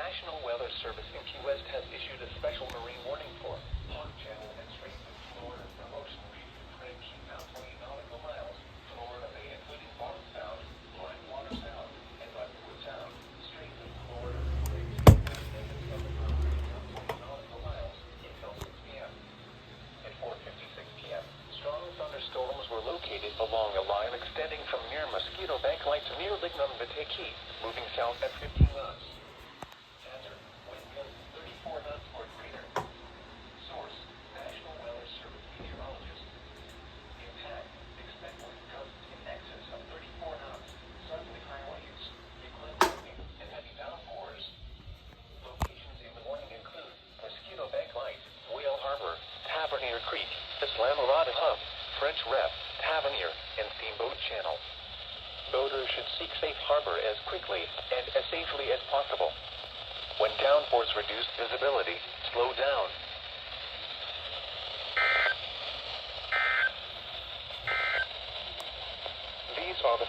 National Weather Service in Key West has issued a special marine warning for Long Channel and Strait of Florida from Ocean Reef to Craig Key out 20 nautical miles, Florida Bay including Bottom Sound, Blind Water Sound, and Leavenworth Sound, Strait of Florida, Craig Key, and the Southern Hurricane out 20 nautical miles until 6 p.m. At 4:56 p.m., strong thunderstorms were located along a line extending from near Mosquito Bank Light to near Lignum Vitae Key, moving south at 15 knots. Hazard, wind gusts 34 knots or greater. Source, National Weather Service meteorologist. Impact, expect wind gusts in excess of 34 knots, suddenly high waves, frequent lightning, and heavy downpours. Locations in the warning include Mosquito Bank Light, Whale Harbor, Tavernier Creek, Islamorada Hub, French Rep, Tavernier, and Steamboat Channel. Boaters should seek safe harbor as quickly and as safely as possible. When downpours reduce visibility, slow down. These are the